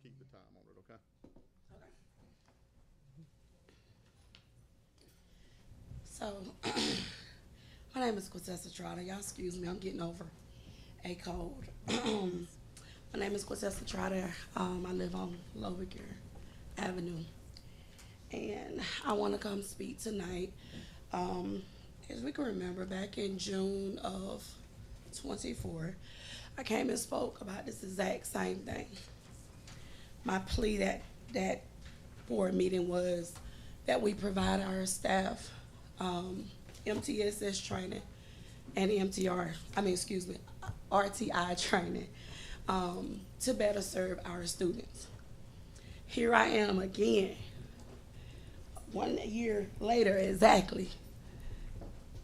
keep the time on it, okay? So, my name is Quintessa Trotter. Y'all excuse me, I'm getting over a cold. My name is Quintessa Trotter. I live on Lovicker Avenue. And I want to come speak tonight. Um, as we can remember, back in June of 24, I came and spoke about this exact same thing. My plea that board meeting was that we provide our staff MTSS training and RTI training to better serve our students. Here I am again, 1 year later exactly,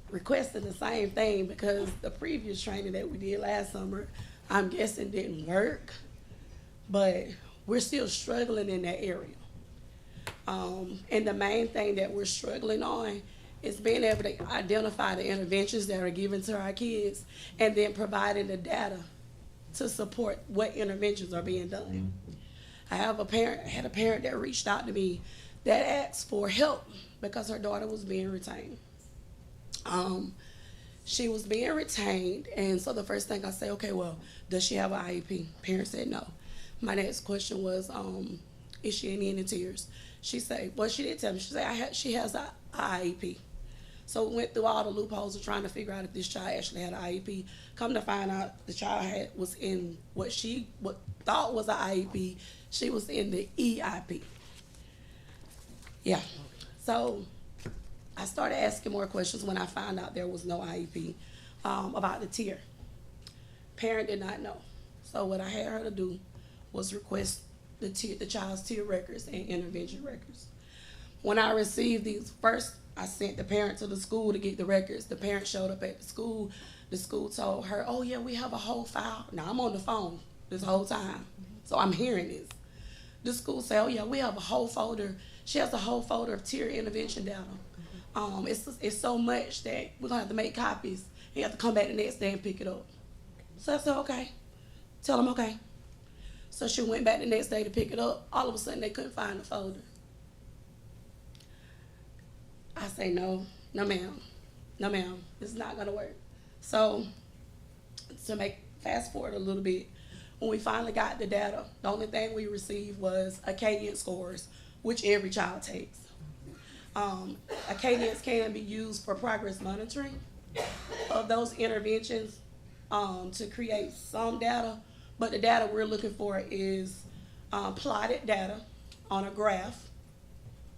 requesting the same thing because the previous training that we did last summer, I'm guessing didn't work, but we're still struggling in that area. And the main thing that we're struggling on is being able to identify the interventions that are given to our kids and then providing the data to support what interventions are being done. I had a parent that reached out to me that asked for help because her daughter was being retained. She was being retained, and so the first thing I say, okay, well, does she have an IEP? Parent said no. My next question was, is she in any tears? She said, well, she did tell me. She said she has an IEP. So we went through all the loopholes of trying to figure out if this child actually had an IEP. Come to find out, the child was in what thought was an IEP. She was in the EIP. Yeah. So I started asking more questions when I found out there was no IEP about the tier. Parent did not know. So what I had her to do was request the child's tier records and intervention records. When I received these, first I sent the parent to the school to get the records. The parent showed up at the school. The school told her, oh yeah, we have a whole file. Now I'm on the phone this whole time, so I'm hearing this. The school said, oh yeah, we have a whole folder. She has a whole folder of tier intervention data. It's so much that we're gonna have to make copies. You have to come back the next day and pick it up. So I said, okay. Tell them okay. So she went back the next day to pick it up. All of a sudden, they couldn't find the folder. I say, no ma'am, this is not gonna work. So to fast forward a little bit, when we finally got the data, the only thing we received was Acadian scores, which every child takes. Acadians can be used for progress monitoring of those interventions to create some data, but the data we're looking for is plotted data on a graph.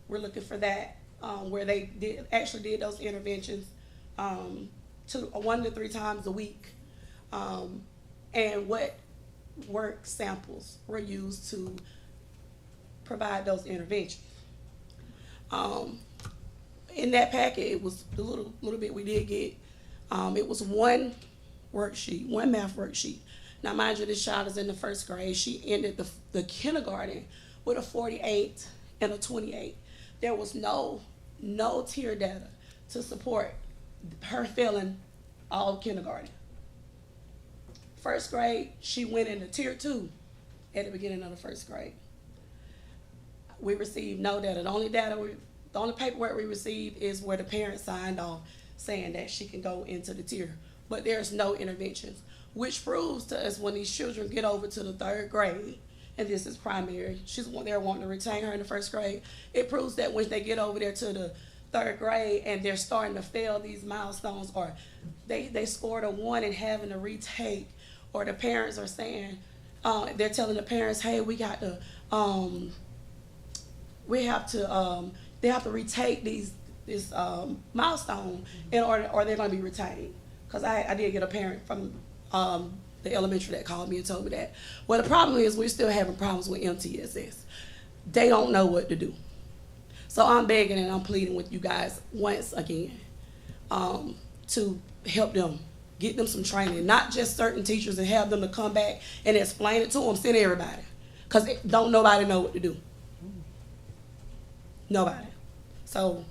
We're looking for that where they actually did those interventions 1 to 3 times a week, and what work samples were used to provide those interventions. In that packet, it was the little bit we did get. It was one math worksheet. Now, mind you, this child is in the 1st grade. She ended the kindergarten with a 48 and a 28. There was no tier data to support her failing all kindergarten. 1st grade, she went into tier 2 at the beginning of the 1st grade. We received no data. The only paperwork we received is where the parent signed off saying that she can go into the tier, but there's no interventions, which proves to us when these children get over to the 3rd grade, and this is primary, they're wanting to retain her in the 1st grade, it proves that when they get over there to the 3rd grade and they're starting to fail these milestones, or they scored a 1 and having to retake, or the parents are saying, they're telling the parents, hey, they have to retake this milestone in order, or they're going to be retained. Because I did get a parent from the elementary that called me and told me that. Well, the problem is we're still having problems with MTSS. They don't know what to do. So I'm begging and I'm pleading with you guys once again to help them, get them some training, not just certain teachers, and have them to come back and explain it to them, send everybody. Because don't nobody know what to do. Nobody. So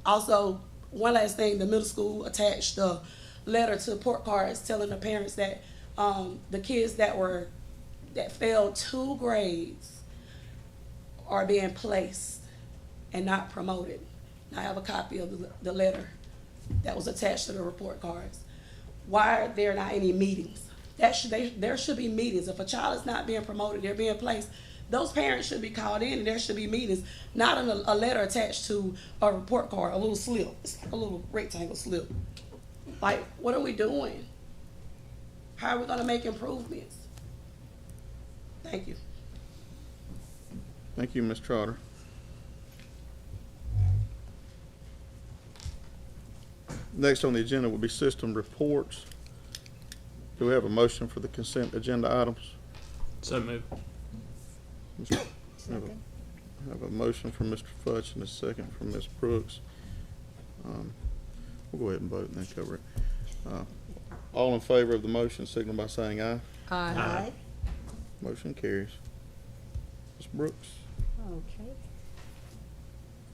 also, one last thing, the middle school attached a letter to report cards telling the parents that the kids that were that failed 2 grades are being placed and not promoted. I have a copy of the letter that was attached to the report cards. Why are there not any meetings? There should be meetings. If a child is not being promoted, they're being placed, those parents should be called in and there should be meetings, not a letter attached to a report card, a little slip. It's like a little rectangle slip. Like, what are we doing? How are we gonna make improvements? Thank you. Thank you, Ms. Trotter. Next on the agenda will be system reports. Do we have a motion for the consent agenda items? So moved. Have a motion from Mr. Futch and a second from Ms. Brooks. We'll go ahead and vote and then cover it. All in favor of the motion signal by saying aye. Aye. Motion carries. Ms. Brooks? Okay.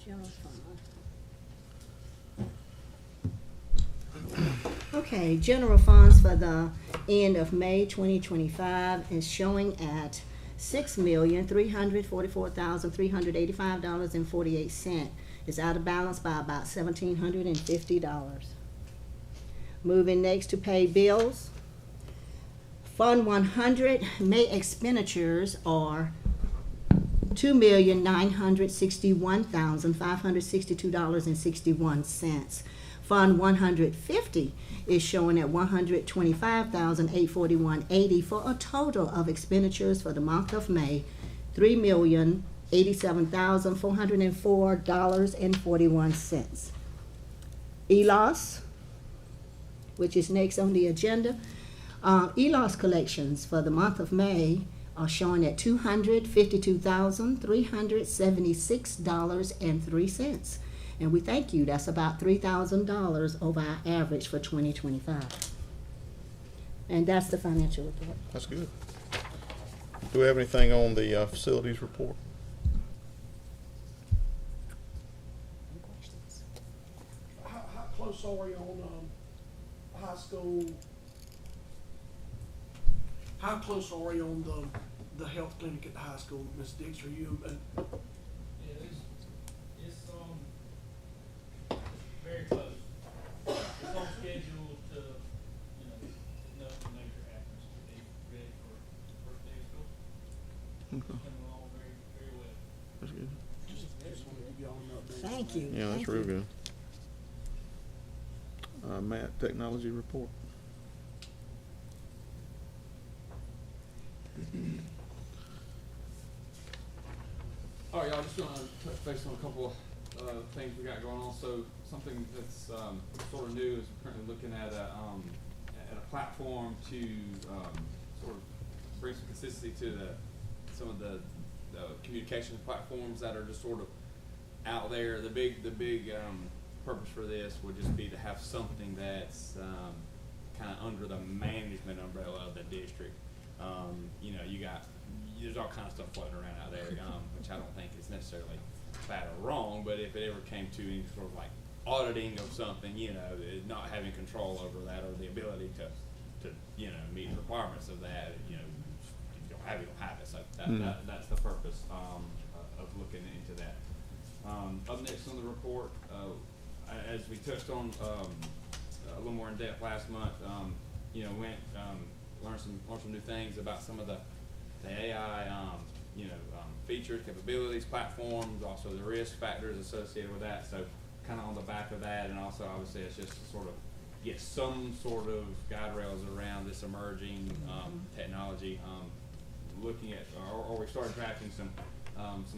General fund. Okay, general funds for the end of May 2025 is showing at $6,344,385.48. It's out of balance by about $1,750. Moving next to pay bills. Fund 100 May expenditures are $2,961,562.61. Fund 150 is showing at $125,841.80 for a total of expenditures for the month of May $3,087,404.41. ELOS, which is next on the agenda. ELOS collections for the month of May are showing at $252,376.03. And we thank you. That's about $3,000 over our average for 2025. And that's the financial report. That's good. Do we have anything on the facilities report? How close are you on high school? How close are you on the health clinic at the high school, Ms. Dix? Are you? Yeah, it's very close. It's on schedule to, nothing major happens to be ready for first day of school. It's coming along very, very well. That's good. Just want to give y'all an update. Thank you. Yeah, that's Thank real you. good. Matt, technology report. All right, y'all, just gonna touch base on a couple of things we got going on. So something that's sort of new is we're currently looking at a platform to sort of bring some consistency to some of the communication platforms that are just sort of out there. The big purpose for this would just be to have something that's kind of under the management umbrella of the district. There's all kinds of stuff floating around out there, which I don't think is necessarily bad or wrong, but if it ever came to any sort of like auditing of something, not having control over that or the ability to meet the requirements of that, you don't have it. So that's the purpose of looking into that. Up next on the report, as we touched on a little more in depth last month, learned some new things about some of the AI, features, capabilities, platforms, also the risk factors associated with that. So kind of on the back of that, and also obviously it's just to sort of get some sort of guide rails around this emerging technology. Looking at, or we started drafting some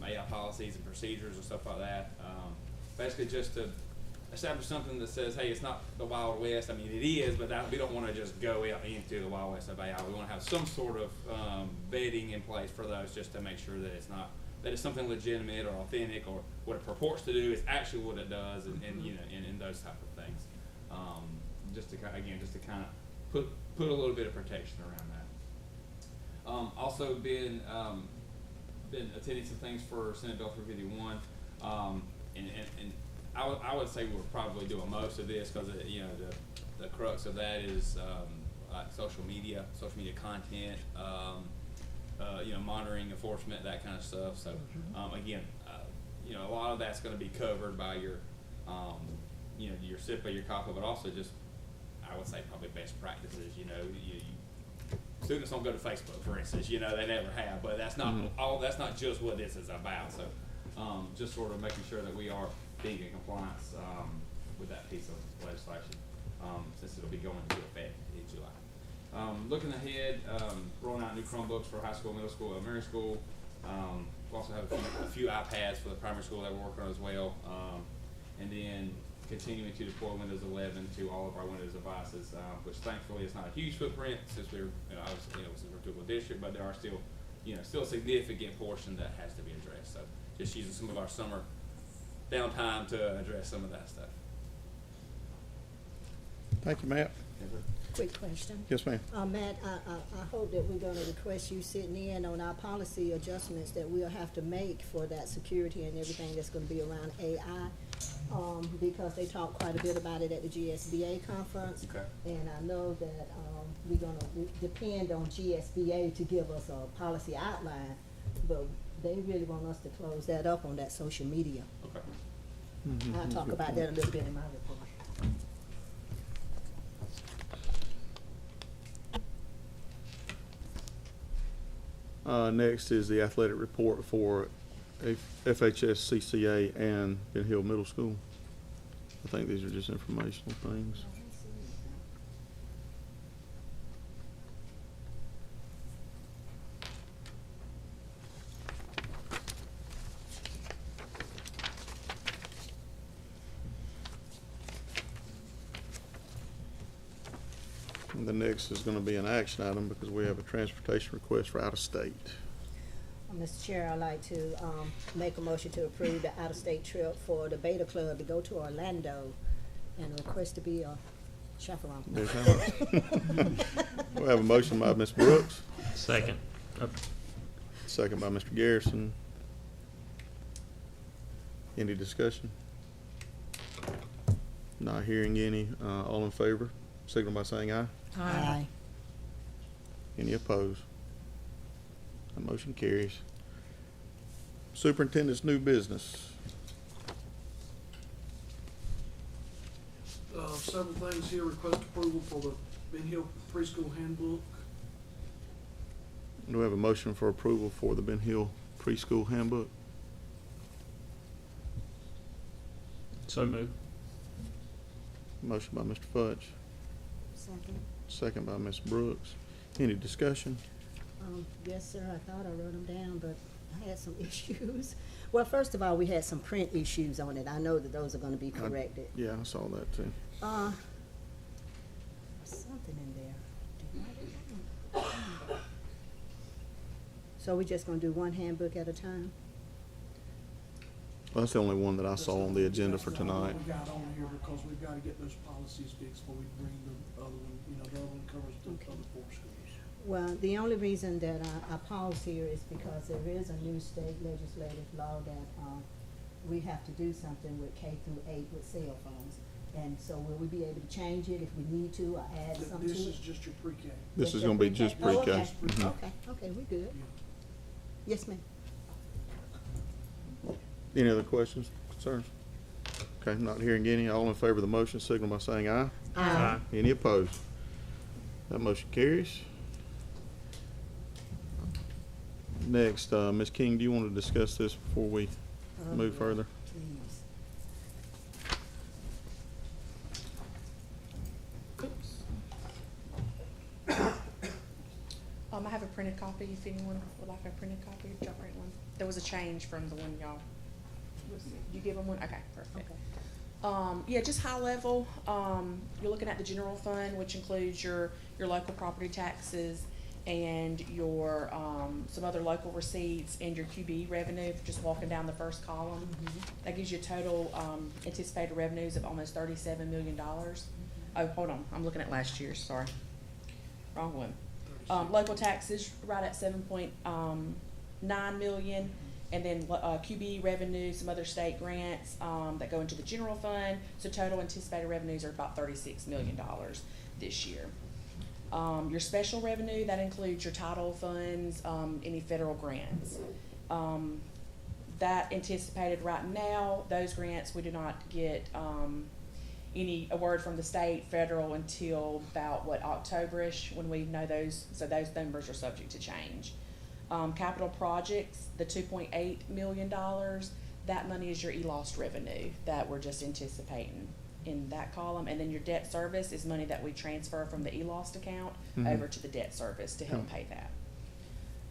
AI policies and procedures and stuff like that. Basically just to establish something that says, hey, it's not the Wild West. I mean, it is, but we don't want to just go out into the Wild West of AI. We want to have some sort of vetting in place for those, just to make sure that it's something legitimate or authentic, or what it purports to do is actually what it does, and those type of things. Just to kind of put a little bit of protection around that. Also been attending some things for Senate Bill 351, and I would say we're probably doing most of this because the crux of that is like social media content, monitoring, enforcement, that kind of stuff. So, again, a lot of that's gonna be covered by your, your SIPA, your COPPA, but also just, I would say probably best practices, students don't go to Facebook, for instance, they never have, but that's not that's not just what this is about. So, just sort of making sure that we are being in compliance, with that piece of legislation, since it'll be going into effect in July. Looking ahead, rolling out new Chromebooks for high school, middle school, elementary school. We also have a few iPads for the primary school that we're working on as well. And then continuing to deploy Windows 11 to all of our Windows devices, which thankfully is not a huge footprint since we're, obviously, since we're a typical district, but there are still, still a significant portion that has to be addressed. So just using some of our summer downtime to address some of that stuff. Thank you, Matt. Quick question. Yes, ma'am. Matt, I hope that we're gonna request you sitting in on our policy adjustments that we'll have to make for that security and everything that's gonna be around AI. Because they talked quite a bit about it at the GSBA conference. Okay. And I know that, we're gonna depend on GSBA to give us a policy outline, but they really want us to close that up on that social media. Okay. I'll talk about that a little bit in my report. Next is the athletic report for FHS, CCA, and Ben Hill Middle School. I think these are just informational things. And the next is gonna be an action item because we have a transportation request for out of state. Mr. Chair, I'd like to, make a motion to approve the out-of-state trip for the Beta Club to go to Orlando and request to be a chaperone. Ms. Howard. We have a motion by Ms. Brooks, Second. second by Mr. Garrison. Any discussion? Not hearing any. All in favor, signal by saying aye. Aye. Any opposed? That motion carries. Superintendent's new business. Several things here, request approval for the Ben Hill preschool handbook. Do we have a motion for approval for the Ben Hill preschool handbook? So moved. Motion by Mr. Futch, Second. second by Ms. Brooks. Any discussion? Yes, sir, I thought I wrote them down, but I had some issues. Well, first of all, we had some print issues on it. I know that those are gonna be corrected. Yeah, I saw that too. Something in there. Did I write it down? So we just gonna do one handbook at a time? Well, that's the only one that I saw on the agenda for tonight. We got on here because we've got to get those policies fixed before we bring the other one, the other one covers the other 4 schools. Well, the only reason that I pause here is because there is a new state legislative law that, we have to do something with K through 8 with cell phones. And so will we be able to change it if we need to or add something to it? This is just your pre-K. This is gonna be just Oh, pre-K. okay. Mhm. Okay, we good. Yes, ma'am. Any other questions, concerns? Okay, not hearing any. All in favor of the motion, signal by saying aye. Aye. Any opposed? That motion carries. Next, Ms. King, do you want to discuss this before we move further? Please. I have a printed copy if anyone would like a printed copy. Did y'all print one? There was a change from the one y'all, you give them one? Okay, perfect. Okay. Yeah, just high level, you're looking at the general fund, which includes your local property taxes and your, some other local receipts and your QB revenue, just walking down the first column. That gives you a total, anticipated revenues of almost $37 million. Oh, hold on, I'm looking at last year's, sorry. Wrong one. Local taxes right at 7.9 million, and then QB revenue, some other state grants that go into the general fund. So total anticipated revenues are about $36 million this year. Your special revenue, that includes your title funds, any federal grants. That anticipated right now, those grants, we do not get, any award from the state, federal until about, October-ish, when we know those, so those numbers are subject to change. Capital projects, the $2.8 million, that money is your e-lost revenue that we're just anticipating in that column. And then your debt service is money that we transfer from the e-lost account over to the debt service to help pay that.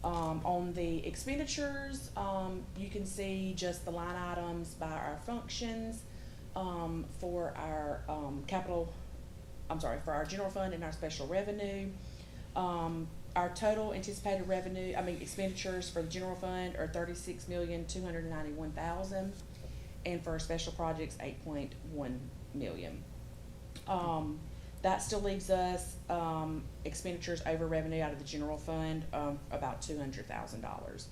On the expenditures, you can see just the line items by our functions, for our, for our general fund and our special revenue. Our total anticipated expenditures for the general fund are $36,291,000, and for our special projects, $8.1 million. That still leaves us, expenditures over revenue out of the general fund, about $200,000.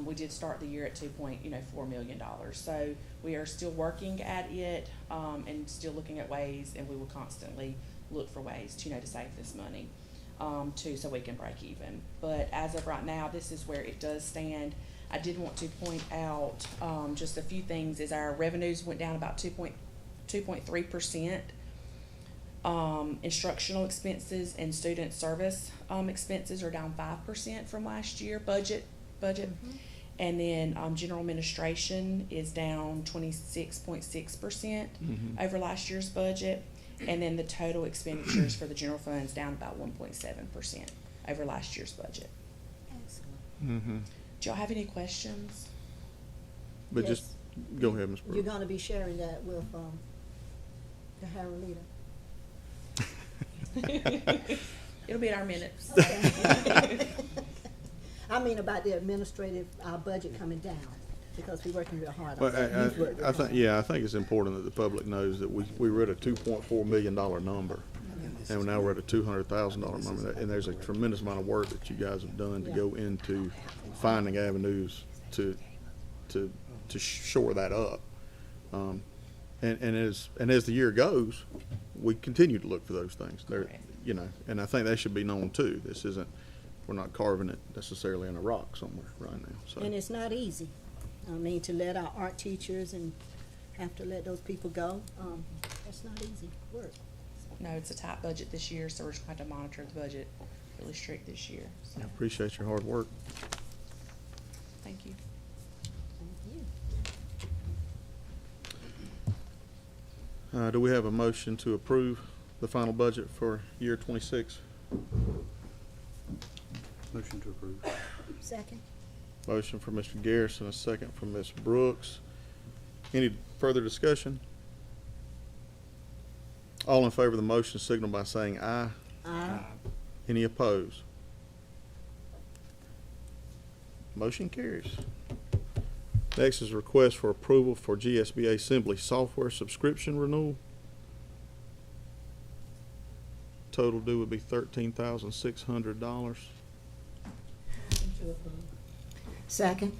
We did start the year at $2.4 million. So we are still working at it, and still looking at ways, and we will constantly look for ways to, to save this money, so we can break even. But as of right now, this is where it does stand. I did want to point out, just a few things, is our revenues went down about 2.3%. Instructional expenses and student service, expenses are down 5% from last year budget. And then, general administration is down 26.6% over last year's budget. And then the total expenditures for the general fund is down about 1.7% over last year's budget. Excellent. Do y'all have any questions? But Yes. just, go ahead, Ms. You're Brooks. gonna be sharing that with, the Harolita. It'll be in our minutes. I mean about the administrative, our budget coming down, because we're working real hard on Well, that. You've worked real I think, hard. yeah, I think it's important that the public knows that we were at a $2.4 million number. And now we're at a $200,000 number, and there's a tremendous amount of work that you guys have done to go into finding avenues to shore that up. And as the year goes, we continue to look for those things. There, Correct. And I think that should be known too. This isn't, we're not carving it necessarily in a rock somewhere right now, so. And it's not easy. I mean, to let our art teachers and have to let those people go, that's not easy work. No, it's a tight budget this year, so we're just going to have to monitor the budget really strict this year. So, I appreciate your hard work. thank you. Thank you. Do we have a motion to approve the final budget for year 26? Motion to approve. Second? Motion for Mr. Garrison, a second from Ms. Brooks. Any further discussion? All in favor of the motion signal by saying aye. Aye. Any opposed? Motion carries. Next is a request for approval for GSBA Assembly software subscription renewal. Total due would be $13,600. Second?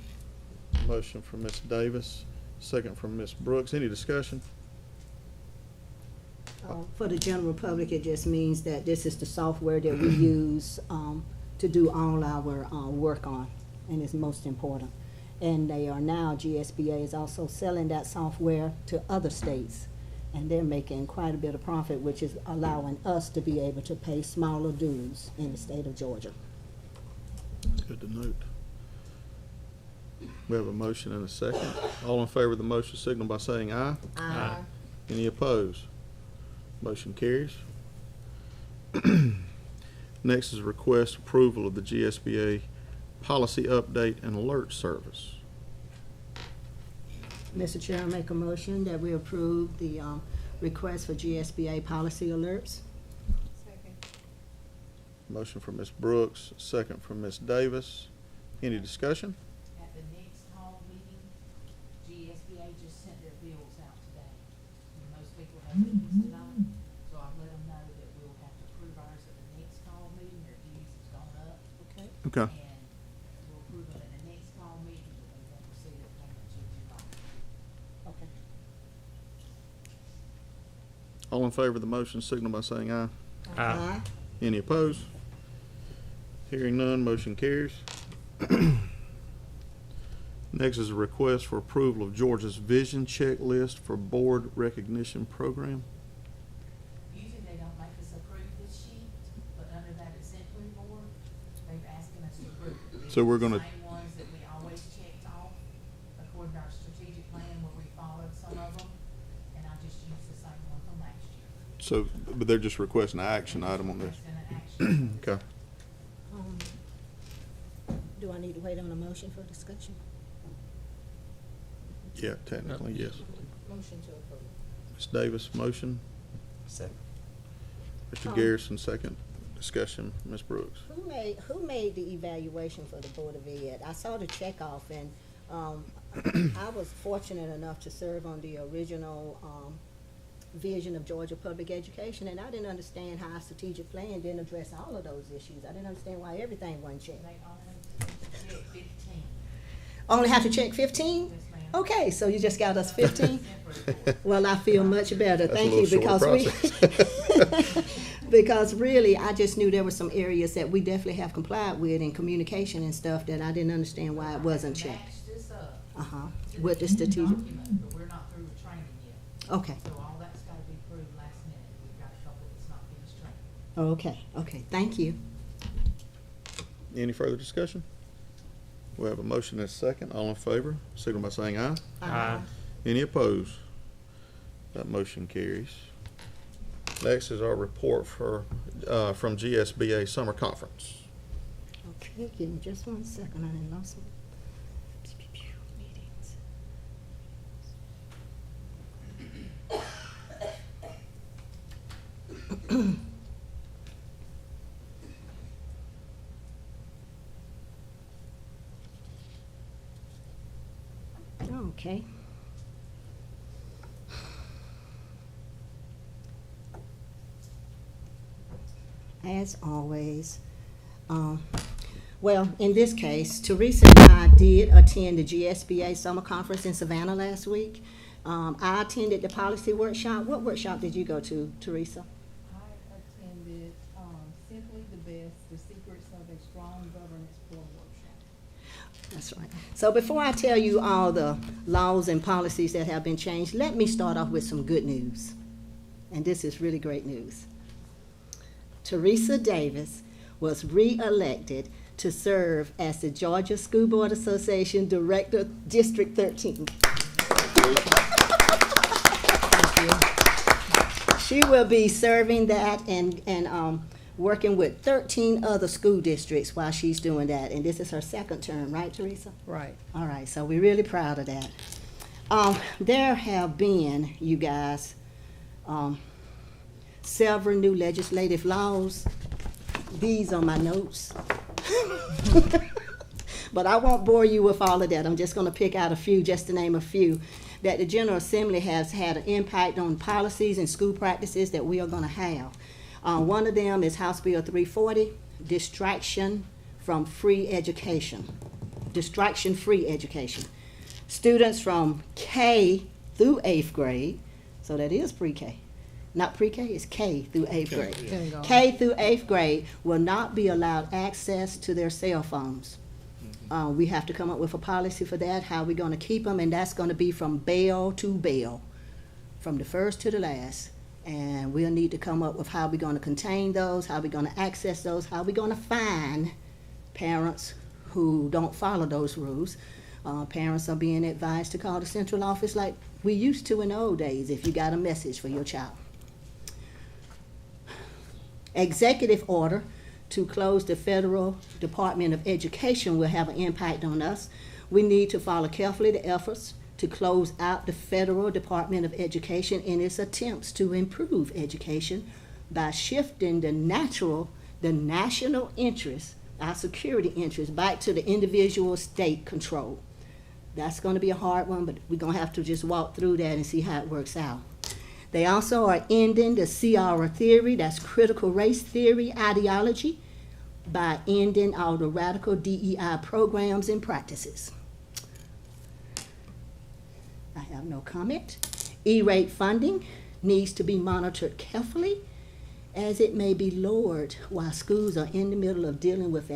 Motion from Ms. Davis, second from Ms. Brooks. Any discussion? For the general public, it just means that this is the software that we use to do all our work on, and it's most important. And they are now, GSBA is also selling that software to other states, and they're making quite a bit of profit, which is allowing us to be able to pay smaller dues in the state of Georgia. Good to note. We have a motion and a second. All in favor of the motion signal by saying aye. Aye. Any opposed? Motion carries. Next is a request approval of the GSBA policy update and alert service. Mr. Chair, I make a motion that we approve the request for GSBA policy alerts. Motion from Ms. Brooks, second from Ms. Davis. Any discussion? At the next hall meeting, GSBA just sent their bills out today. And most people have dues tonight, so I let them know that we'll have to approve ours at the next hall meeting. Their dues has gone up. Okay. Okay. And we'll approve them at the next hall meeting, but they won't receive their payment until July. Okay. All in favor of the motion signal by saying aye. Aye. Any opposed? Hearing none, motion carries. Next is a request for approval of Georgia's vision checklist for board recognition program. Usually they don't make us approve this sheet, but under that exemplary board, they've asking us to approve it. So we're These are gonna- the same ones that we always checked off according to our strategic plan where we followed some of them, and I just used the same one from last year. So, but they're just requesting an action item on this. It's in an action. Okay. Do I need to wait on a motion for discussion? Yeah, technically, yes. Motion to approve. Ms. Davis, motion. Second. Mr. Garrison, second. Discussion, Ms. Brooks. Who made the evaluation for the Board of Ed? I saw the checkoff, and I was fortunate enough to serve on the original vision of Georgia Public Education, and I didn't understand how our strategic plan didn't address all of those issues. I didn't understand why everything wasn't checked. They only check 15. Only have to check 15? Yes, ma'am. Okay, so you just got us 15? Exemplary board. Well, I feel much better, That's a thank you, little short because because really, I just knew there were some areas that we definitely have complied with in communication and stuff that I didn't understand why it wasn't checked. Match this up Uh-huh, to with the new strategic, document, but we're not through with training yet. okay, So all that's gotta be approved last minute. We've got a couple that's not finished training. okay, thank you. Any further discussion? We have a motion and a second. All in favor, signal by saying aye. Aye. Any opposed? That motion carries. Next is our report from GSBA Summer Conference. Okay, give me just one second, I didn't lost my meetings. Okay. As always, well, in this case, Teresa and I did attend the GSBA Summer Conference in Savannah last week. I attended the policy workshop. What workshop did you go to, Teresa? I attended Simply the Best, The Secrets of a Strong Governance Board workshop. That's right. So before I tell you all the laws and policies that have been changed, let me start off with some good news. And this is really great news. Teresa Davis was re-elected to serve as the Georgia School Board Association Director, District 13. She will be serving that and working with 13 other school districts while she's doing that. And this is her second term, right, Teresa? Right. All right, so we're really proud of that. There have been, you guys, several new legislative laws. These are my notes. But I won't bore you with all of that. I'm just going to pick out a few, just to name a few, that the General Assembly has had an impact on policies and school practices that we are going to have. One of them is House Bill 340, Distraction from Free Education. Distraction-free education. Students from K through 8th grade, so that is pre-K. Not pre-K, it's K through 8th grade. K through 8th grade will not be allowed access to their cell phones. We have to come up with a policy for that, how we're going to keep them, and that's going to be from bell to bell, from the first to the last. And we'll need to come up with how we're going to contain those, how we're going to access those, how we're going to fine parents who don't follow those rules. Parents are being advised to call the central office like we used to in the old days if you got a message for your child. Executive order to close the Federal Department of Education will have an impact on us. We need to follow carefully the efforts to close out the Federal Department of Education in its attempts to improve education by shifting the national interest, our security interest, back to the individual state control. That's going to be a hard one, but we're going to have to just walk through that and see how it works out. They also are ending the CR theory, that's critical race theory ideology, by ending all the radical DEI programs and practices. I have no comment. E-rate funding needs to be monitored carefully as it may be lowered while schools are in the middle of dealing with the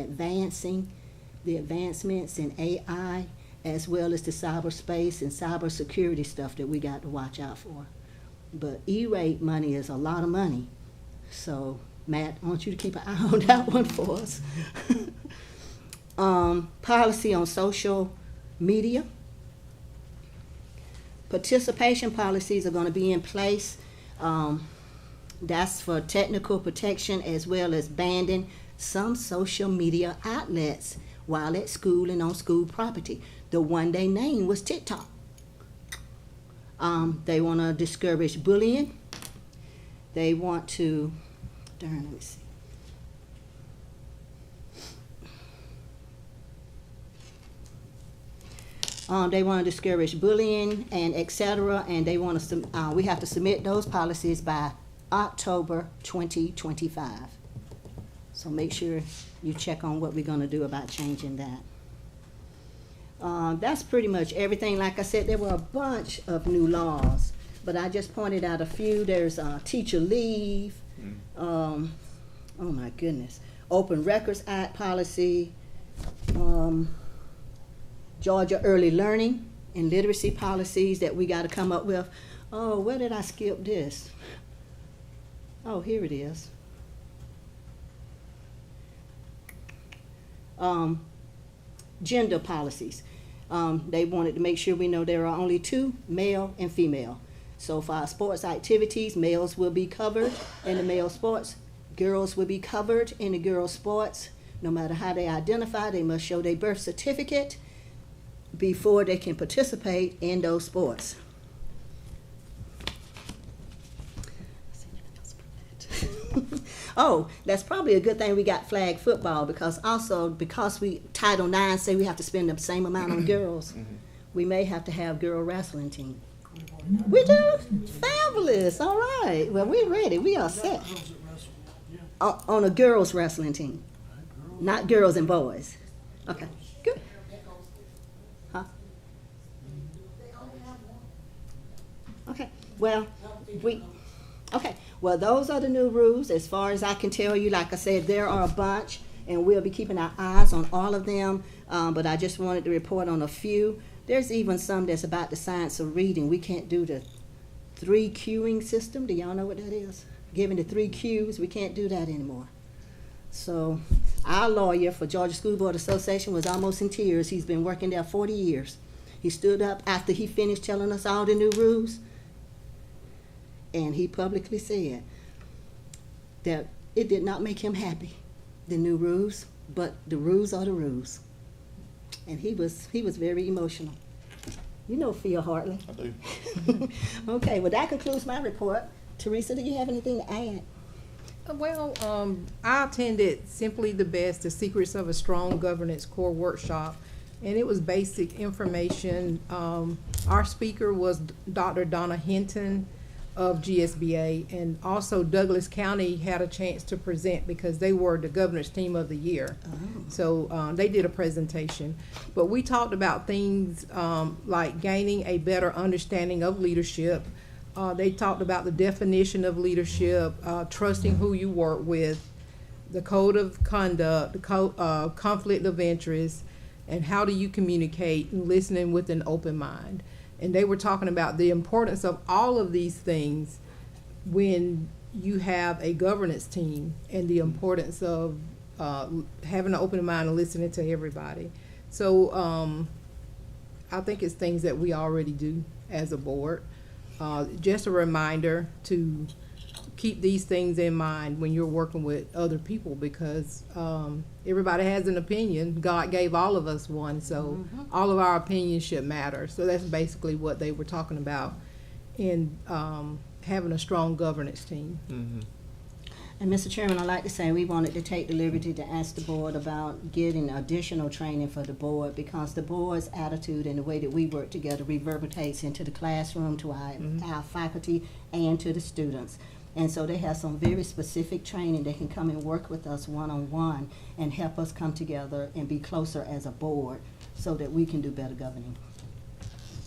advancements in AI, as well as the cyberspace and cybersecurity stuff that we got to watch out for. But E-rate money is a lot of money. So, Matt, I want you to keep an eye on that one for us. Policy on social media. Participation policies are going to be in place. That's for technical protection as well as banning some social media outlets while at school and on school property. The one they named was TikTok. They want to discourage bullying. They want to, let me see. They want to discourage bullying and etc. And they want to, we have to submit those policies by October 2025. So make sure you check on what we're going to do about changing that. That's pretty much everything. Like I said, there were a bunch of new laws, but I just pointed out a few. There's teacher leave. Oh my goodness. Open Records Act policy. Georgia early learning and literacy policies that we got to come up with. Oh, where did I skip this? Oh, here it is. Gender policies. They wanted to make sure we know there are only 2, male and female. So for our sports activities, males will be covered in the male sports. Girls will be covered in the girls' sports. No matter how they identify, they must show their birth certificate before they can participate in those sports. Oh, that's probably a good thing we got flag football, because we Title IX say we have to spend the same amount on girls. We may have to have girl wrestling team. We do? Fabulous. All right. Well, we're ready. We are set. Girls that wrestle, yeah. On a girls wrestling team, not girls and boys. Okay. Good. Huh? Okay. Well, well, those are the new rules. As far as I can tell you, like I said, there are a bunch, and we'll be keeping our eyes on all of them. But I just wanted to report on a few. There's even some that's about the science of reading. We can't do the 3 cueing system. Do y'all know what that is? Giving the 3 cues, we can't do that anymore. So our lawyer for Georgia School Board Association was almost in tears. He's been working there 40 years. He stood up after he finished telling us all the new rules, and he publicly said that it did not make him happy, the new rules, but the rules are the rules. And he was very emotional. You know Phil Hartley. I do. Okay, well, that concludes my report. Teresa, do you have anything to add? Well, I attended Simply the Best, The Secrets of a Strong Governance Core workshop, and it was basic information. Our speaker was Dr. Donna Hinton of GSBA, and also Douglas County had a chance to present because they were the governor's team of the year. So they did a presentation. But we talked about things like gaining a better understanding of leadership. They talked about the definition of leadership, trusting who you work with, the code of conduct, the conflict of interest, and how do you communicate and listening with an open mind. And they were talking about the importance of all of these things when you have a governance team, and the importance of having an open mind and listening to everybody. So I think it's things that we already do as a board. Just a reminder to keep these things in mind when you're working with other people, because everybody has an opinion. God gave all of us one, so all of our opinions should matter. So that's basically what they were talking about in having a strong governance team. And Mr. Chairman, I'd like to say we wanted to take the liberty to ask the board about getting additional training for the board, because the board's attitude and the way that we work together reverberates into the classroom, to our faculty, and to the students. And so they have some very specific training. They can come and work with us one-on-one and help us come together and be closer as a board so that we can do better governing.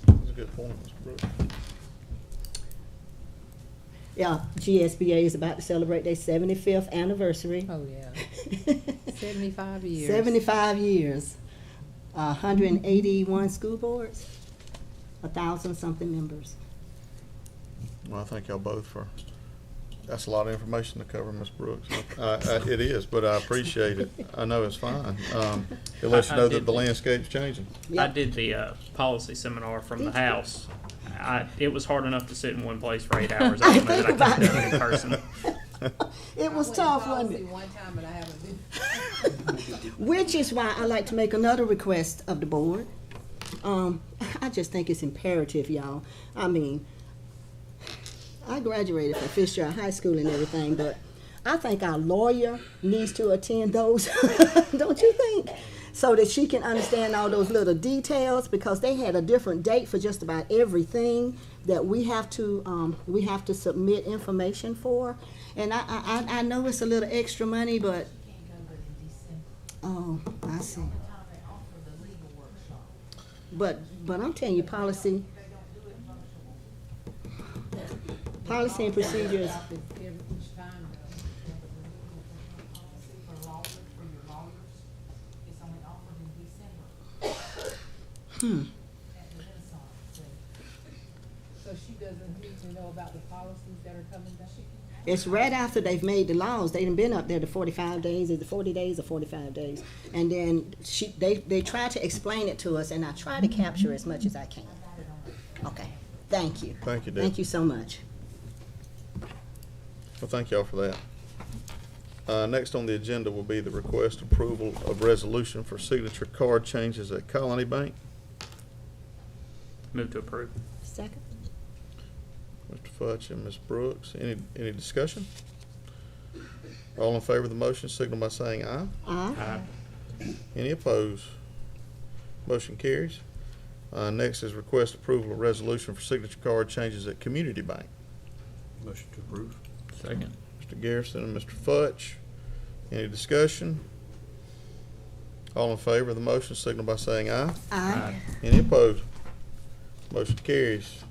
That's a good point, Mr. Brooks. Yeah, GSBA is about to celebrate their 75th anniversary. Oh, yeah. 75 years. 75 years. 181 school boards, 1,000 something members. Well, I thank y'all both for, that's a lot of information to cover, Ms. Brooks. It is, but I appreciate it. I know it's fine. It lets you I know did- that the landscape's changing. I Yep. did the policy seminar from the Did you? house. It was hard enough to sit in one place for 8 hours. I don't know that I could have done it in person. It was tough, wasn't it? One time, but I haven't been. Which is why I like to make another request of the board. I just think it's imperative, y'all. I mean, I graduated from Fitzgerald High School and everything, but I think our lawyer needs to attend those, don't you think? So that she can understand all those little details, because they had a different date for just about everything that we have to submit information for. And I know it's a little extra money, but, Can't go but in December. oh, I see. Time they offer the legal workshop. But I'm telling you, policy and procedures, For lawyers, for your lawyers, it's only offered in December. At the Renaissance, so So she doesn't need to know about the policies that are coming down? it's right after they've made the laws. They done been up there the 45 days, is it 40 days or 45 days? And then they try to explain it to us, and I try to capture as much as I can. Okay, thank you. Thank you, Deb. Thank you so much. Well, thank y'all for that. Next on the agenda will be the request approval of resolution for signature card changes at Colony Bank. Move to approve. Second? Mr. Futch and Ms. Brooks, any discussion? All in favor of the motion signal by saying aye. Aye. Any opposed? Motion carries. Next is request approval of resolution for signature card changes at Community Bank. Motion to approve. Second. Mr. Garrison and Mr. Futch, any discussion? All in favor of the motion signal by saying aye. Aye. Any opposed? Motion carries.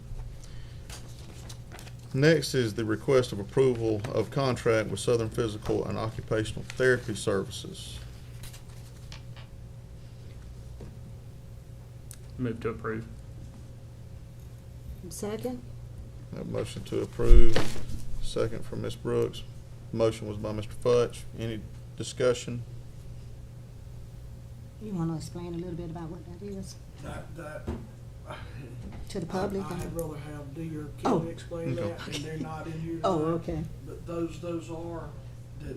Next is the request of approval of contract with Southern Physical and Occupational Therapy Services. Move to approve. Second? Have a motion to approve, second from Ms. Brooks. Motion was by Mr. Futch. Any discussion? You want to explain a little bit about what that is That, to the public? I'd rather have Dee or Oh. Kelly explain Okay. that, and they're not in here. Oh, tonight. okay. But those are, that,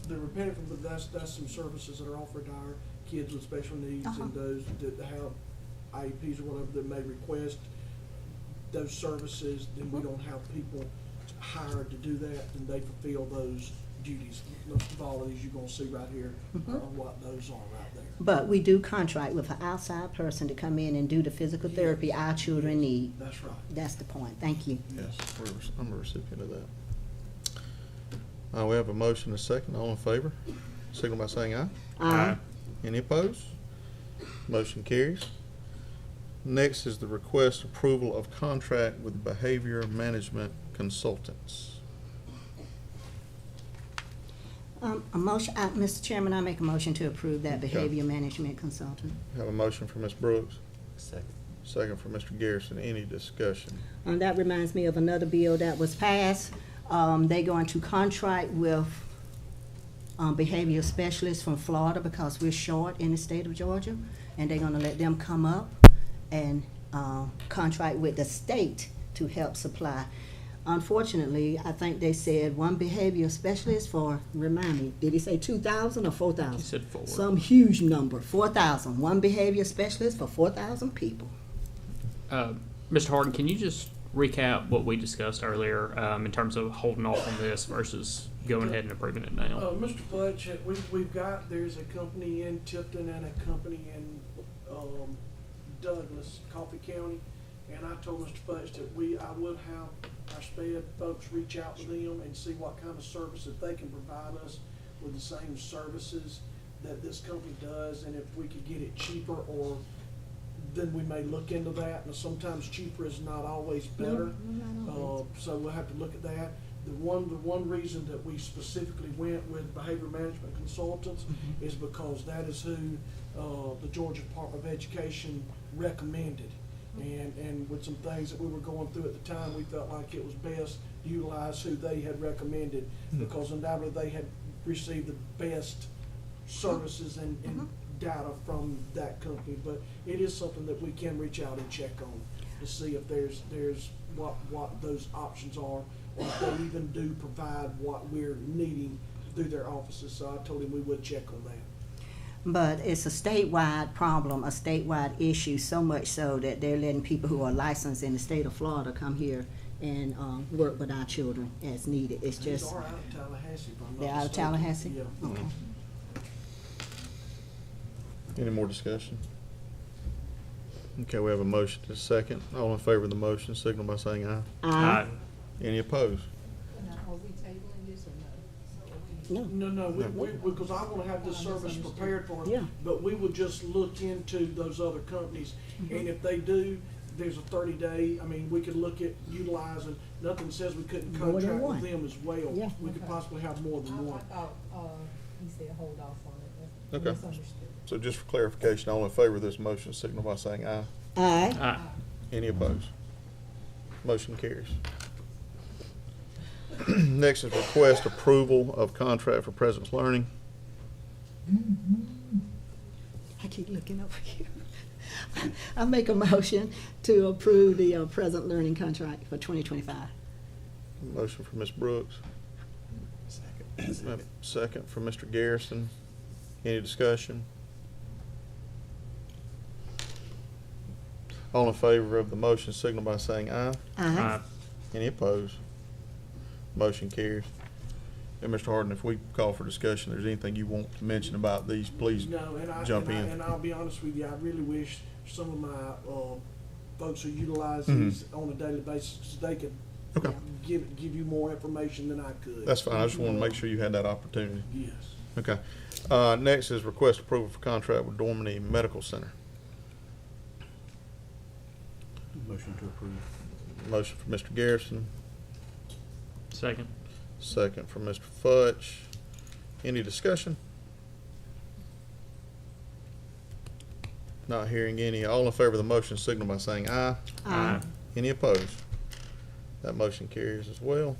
they're repetitive, but that's some services that are offered to our kids with special needs Uh-huh. and those that have IEPs or whatever that may request those services, then we don't have people hired to do that, then they fulfill those duties. Most of all of these you're gonna see right here are what those are right there. But we do contract with an outside person to come in and do the physical therapy our children need. That's right. That's the point. Thank you. Yes, I'm a recipient of that. We have a motion and a second. All in favor? Signal by saying aye. Aye. Any opposed? Motion carries. Next is the request approval of contract with Behavior Management Consultants. A motion, Mr. Chairman, I make a motion to approve that Okay. behavior management consultant. Have a motion from Ms. Brooks, Second. second from Mr. Garrison. Any discussion? That reminds me of another bill that was passed. They're going to contract with behavioral specialists from Florida because we're short in the state of Georgia. And they're gonna let them come up and contract with the state to help supply. Unfortunately, I think they said one behavioral specialist for, remind me, did he say 2,000 or 4,000? He said 4. Some huge number, 4,000. One behavior specialist for 4,000 people. Mr. Harden, can you just recap what we discussed earlier in terms of holding off on this versus going ahead and approving it now? Mr. Fudge, there's a company in Tipton and a company in, Douglas, Coffee County. And I told Mr. Fudge that I would have our SPED folks reach out to them and see what kind of service that they can provide us with the same services that this company does, and if we could get it cheaper or then we may look into that. Now, sometimes cheaper is not always better. So we'll have to look at that. The one reason that we specifically went with behavior management consultants is because that is who the Georgia Department of Education recommended. And with some things that we were going through at the time, we felt like it was best to utilize who they had recommended, because undoubtedly they had received the best services and data from that company. But it is something that we can reach out and check on to see if there's what those options are, or if they even do provide what we're needing through their offices. So I told him we would check on that. But it's a statewide problem, a statewide issue, so much so that they're letting people who are licensed in the state of Florida come here and work with our children as needed. It's These just, are out of Tallahassee, if I'm not they're out of mistaken. Tallahassee? Yeah. Okay. Any more discussion? Okay, we have a motion to second. All in favor of the motion, signal by saying aye. Aye. Any opposed? Now, are we tabling this or no? No. No, because I want to have this service prepared for them. Yeah. But we would just look into those other companies, and if they do, there's a 30-day, I mean, we could look at utilizing, nothing says we couldn't More than contract one. with them as well. Yeah. We could possibly have more than I one. thought, he said hold off on it. Okay. Misunderstood. So just for clarification, all in favor of this motion, signal by saying aye. Aye. Aye. Any opposed? Motion carries. Next is request approval of contract for Presence Learning. I keep looking over here. I make a motion to approve the present learning contract for 2025. Motion from Ms. Brooks. Second from Mr. Garrison. Any discussion? All in favor of the motion, signal by saying aye. Aye. Any opposed? Motion carries. And Mr. Harden, if we call for discussion, there's anything you want to mention about these, please No, jump in. and I'll be honest with you, I really wish some of my folks who utilize Mhm. these on a daily basis, they could Okay. give you more information than I could. That's fine. I just want to make sure you had that opportunity. Yes. Okay. Next is request approval for contract with Dormany Medical Center. Motion to approve. Motion from Mr. Garrison, Second. second from Mr. Futch. Any discussion? Not hearing any. All in favor of the motion, signal by saying aye. Aye. Any opposed? That motion carries as well.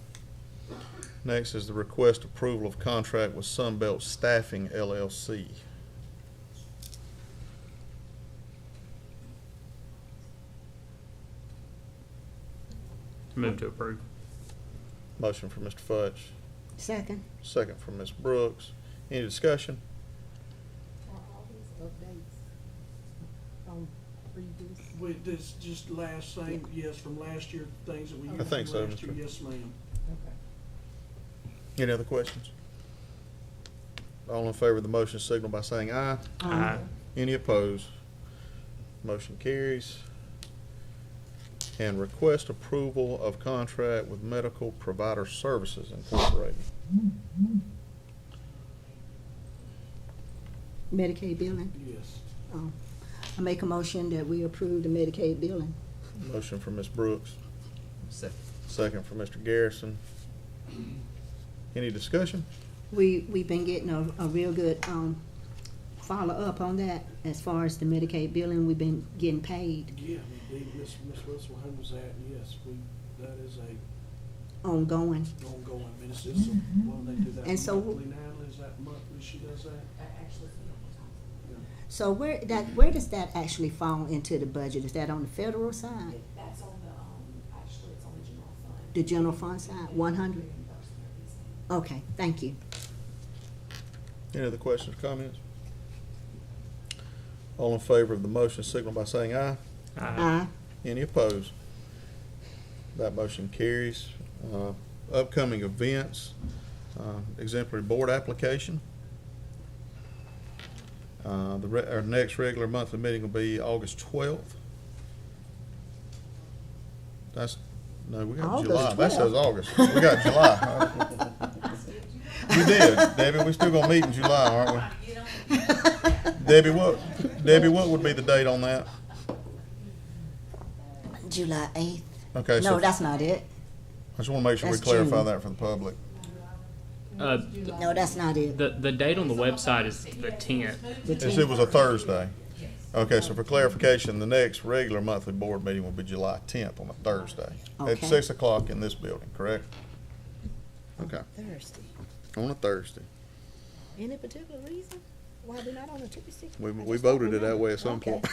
Next is the request approval of contract with Sunbelt Staffing LLC. Move to approve. Motion from Mr. Futch, Second. second from Ms. Brooks. Any discussion? Are all these updates on previous? With this, just last thing, yes, from last year, things that we I used think from so, last year, Mr. yes, ma'am. Okay. Any other questions? All in favor of the motion, signal by saying aye. Aye. Any opposed? Motion carries. And request approval of contract with Medical Provider Services Incorporated. Medicaid billing. Yes. I make a motion that we approve the Medicaid billing. Motion from Ms. Brooks, Second. second from Mr. Garrison. Any discussion? We've been getting a real good follow-up on that as far as the Medicaid billing. We've been getting paid Yeah, indeed, Miss Wilson handles that, and yes, that is a ongoing. ongoing, I mean, it's well, they do that And so- monthly now, is that monthly she does that? Actually, Yeah. So where does that actually fall into the budget? Is that on the federal side? That's on the, actually, it's on the general fund. The general fund side, 100? Okay, thank you. Any other questions or comments? All in favor of the motion, signal by saying aye. Aye. Any opposed? That motion carries. Upcoming events, exemplary board application. Our next regular monthly meeting will be August 12th. No, we got August July. That 12th. says August. We got July. We did, Debbie. We still gonna meet in July, aren't we? Debbie, what would be the date on that? July 8th. Okay, No, so that's not it. I just wanna make sure we that's clarify June. that for the public. No, that's not it. The date on the website is the 10th. It was a Thursday. Okay, so for clarification, the next regular monthly board meeting will be July 10th on a Thursday at Okay. 6 o'clock in this building, correct? Okay, Thursday. on a Thursday. Any particular reason why we're not on a Tuesday? We voted it that way at some point.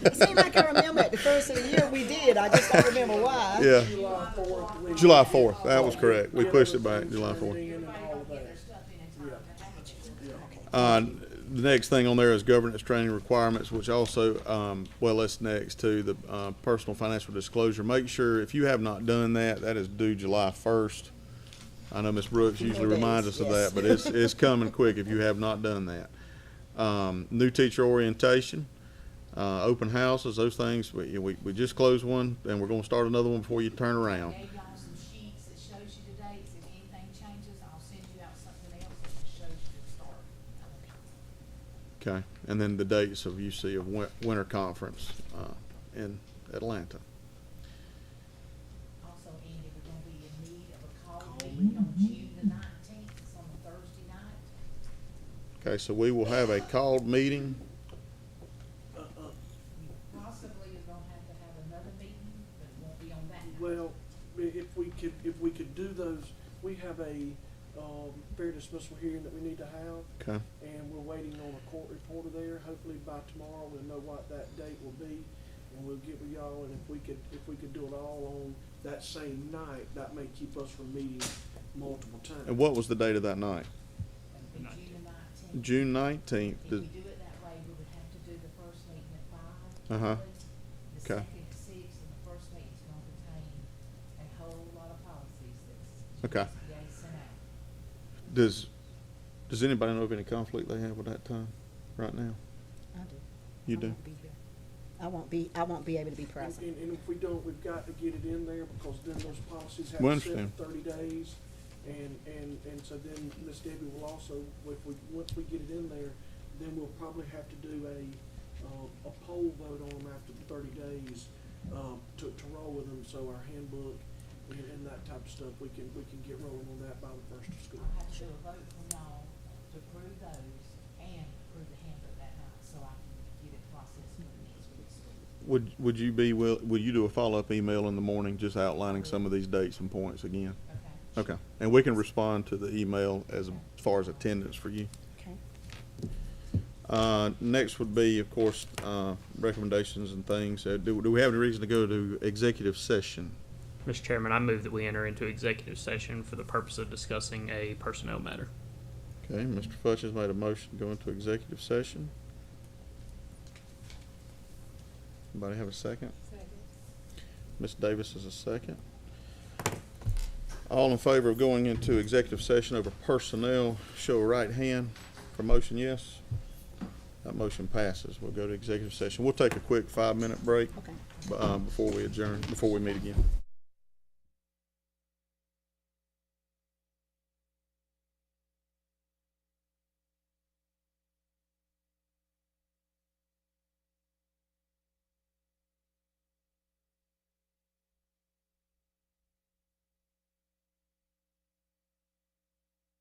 It seemed like I remember at the first of the year we did. I just don't remember why. Yeah, July 4th. we- July 4th, that was correct. We pushed it back, July 4th. And all of that. The next thing on there is governance training requirements, which also, well, that's next to the personal financial disclosure. Make sure, if you have not done that, that is due July 1st. I know Ms. Brooks usually reminds us of that, but it's coming quick if you have not done that. New teacher orientation, open houses, those things, we just closed one, and we're gonna start another one before you turn around. Gave y'all some sheets that shows you the dates. If anything changes, I'll send you out something else that just shows you the start. Okay, and then the dates of UC of winter conference in Atlanta. Also, Andy, we're gonna be in need of a call meeting on June the 19th. It's on a Thursday night. Okay, so we will have a called meeting. Possibly you're gonna have to have another meeting, but it won't be on that night. Well, if we could do those, we have a, fair dismissal hearing that we need to have. Okay, And we're waiting on a court reporter there. Hopefully by tomorrow we'll know what that date will be, and we'll get with y'all. And if we could do it all on that same night, that may keep us from meeting multiple times. and what was the date of that night? It'll be June the 19th. June 19th. If we do it that way, we would have to do the first meeting at 5. Uh-huh. The Okay. second at 6, and the first meeting's gonna contain a whole lot of policies that's Okay. USDA sent out. Does anybody know of any conflict they have with that time right now? I do. You I do? won't be here. I won't be able to be present. And if we don't, we've got to get it in there, because then those policies have We to sit understand. for 30 days. And so then Miss Debbie will also, once we get it in there, then we'll probably have to do a poll vote on them after the 30 days, to roll with them, so our handbook and that type of stuff, we can get rolling on that by the first of school. I'll have to do a vote from y'all to approve those and approve the handbook that night, so I can get it processed for the next week's school. Would you do a follow-up email in the morning just outlining some of these dates and points again? Okay? Okay, and we can respond to the email as far as attendance for you. Okay. Next would be, of course, recommendations and things. Do we have any reason to go to executive session? Mr. Chairman, I move that we enter into executive session for the purpose of discussing a personnel matter. Okay, Mr. Futch has made a motion to go into executive session. Anybody have a second? Second. Ms. Davis is a second. All in favor of going into executive session over personnel, show a right hand. For motion, yes. That motion passes. We'll go to executive session. We'll take a quick 5-minute break Okay. before we adjourn, before we meet again.